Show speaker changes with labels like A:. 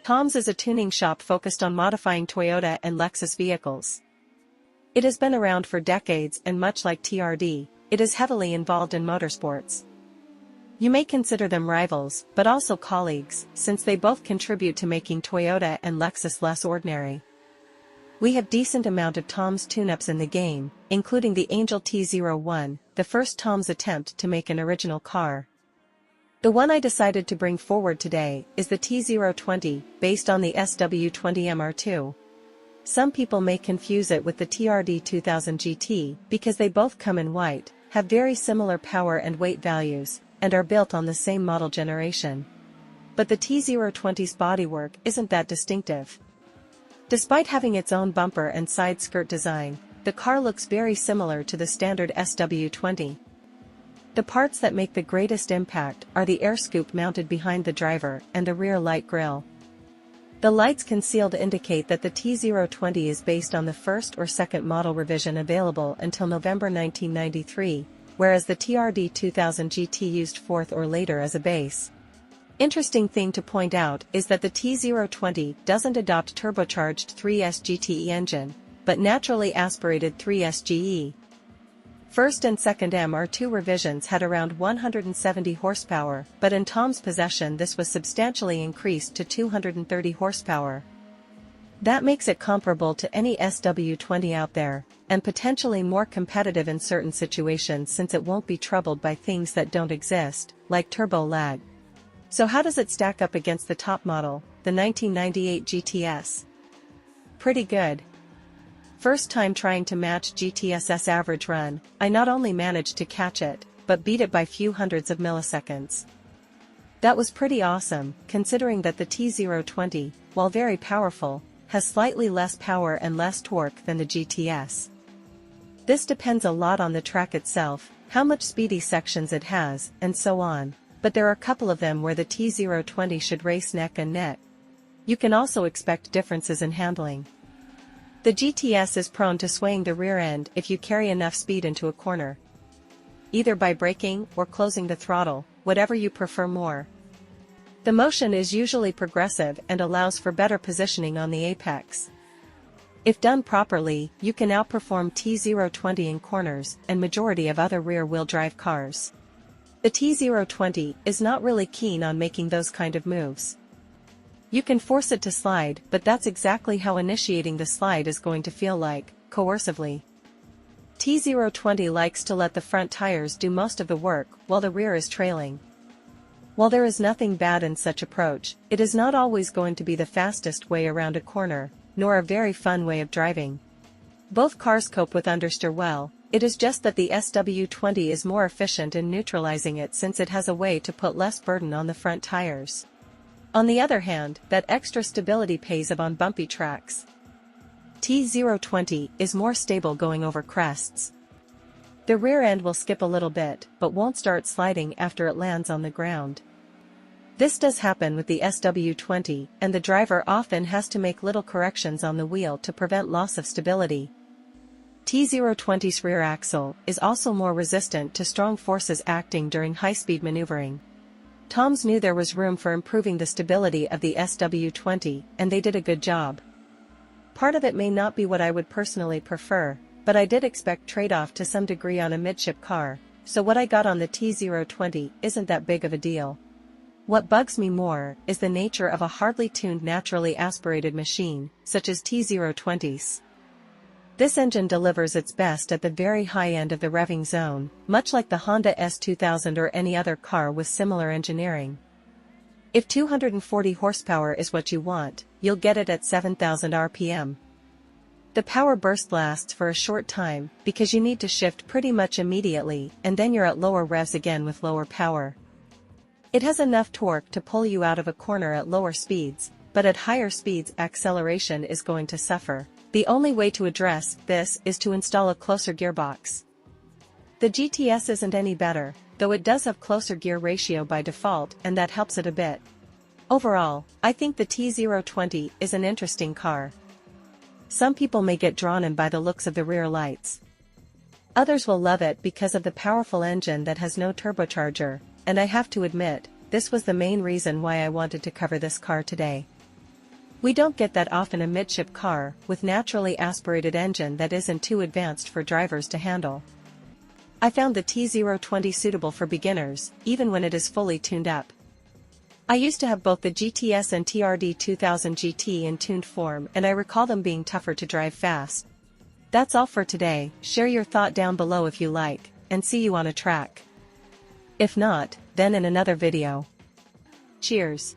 A: Tom's is a tuning shop focused on modifying Toyota and Lexus vehicles. It has been around for decades and much like TRD, it is heavily involved in motorsports. You may consider them rivals, but also colleagues, since they both contribute to making Toyota and Lexus less ordinary. We have decent amount of Tom's tune-ups in the game, including the Angel T020, the first Tom's attempt to make an original car. The one I decided to bring forward today is the T020, based on the SW20 MR2. Some people may confuse it with the TRD 2000 GT because they both come in white, have very similar power and weight values, and are built on the same model generation. But the T020's bodywork isn't that distinctive. Despite having its own bumper and side skirt design, the car looks very similar to the standard SW20. The parts that make the greatest impact are the air scoop mounted behind the driver and the rear light grille. The lights concealed indicate that the T020 is based on the first or second model revision available until November 1993, whereas the TRD 2000 GT used fourth or later as a base. Interesting thing to point out is that the T020 doesn't adopt turbocharged 3S GTE engine, but naturally aspirated 3S GE. First and second MR2 revisions had around 170 horsepower, but in Tom's possession this was substantially increased to 230 horsepower. That makes it comparable to any SW20 out there, and potentially more competitive in certain situations since it won't be troubled by things that don't exist, like turbo lag. So how does it stack up against the top model, the 1998 GTS? Pretty good. First time trying to match GTS's average run, I not only managed to catch it, but beat it by few hundreds of milliseconds. That was pretty awesome, considering that the T020, while very powerful, has slightly less power and less torque than the GTS. This depends a lot on the track itself, how much speedy sections it has, and so on, but there are a couple of them where the T020 should race neck and neck. You can also expect differences in handling. The GTS is prone to swaying the rear end if you carry enough speed into a corner. Either by braking or closing the throttle, whatever you prefer more. The motion is usually progressive and allows for better positioning on the apex. If done properly, you can outperform T020 in corners and majority of other rear-wheel drive cars. The T020 is not really keen on making those kind of moves. You can force it to slide, but that's exactly how initiating the slide is going to feel like, coercively. T020 likes to let the front tires do most of the work while the rear is trailing. While there is nothing bad in such approach, it is not always going to be the fastest way around a corner, nor a very fun way of driving. Both cars cope with understeer well, it is just that the SW20 is more efficient in neutralizing it since it has a way to put less burden on the front tires. On the other hand, that extra stability pays off on bumpy tracks. T020 is more stable going over crests. The rear end will skip a little bit, but won't start sliding after it lands on the ground. This does happen with the SW20, and the driver often has to make little corrections on the wheel to prevent loss of stability. T020's rear axle is also more resistant to strong forces acting during high-speed maneuvering. Tom's knew there was room for improving the stability of the SW20, and they did a good job. Part of it may not be what I would personally prefer, but I did expect trade-off to some degree on a midship car, so what I got on the T020 isn't that big of a deal. What bugs me more is the nature of a hardly tuned naturally aspirated machine, such as T020's. This engine delivers its best at the very high end of the revving zone, much like the Honda S2000 or any other car with similar engineering. If 240 horsepower is what you want, you'll get it at 7,000 RPM. The power burst lasts for a short time because you need to shift pretty much immediately, and then you're at lower revs again with lower power. It has enough torque to pull you out of a corner at lower speeds, but at higher speeds acceleration is going to suffer. The only way to address this is to install a closer gearbox. The GTS isn't any better, though it does have closer gear ratio by default and that helps it a bit. Overall, I think the T020 is an interesting car. Some people may get drawn in by the looks of the rear lights. Others will love it because of the powerful engine that has no turbocharger, and I have to admit, this was the main reason why I wanted to cover this car today. We don't get that often a midship car with naturally aspirated engine that isn't too advanced for drivers to handle. I found the T020 suitable for beginners, even when it is fully tuned up. I used to have both the GTS and TRD 2000 GT in tuned form, and I recall them being tougher to drive fast. That's all for today. Share your thought down below if you like, and see you on a track. If not, then in another video. Cheers.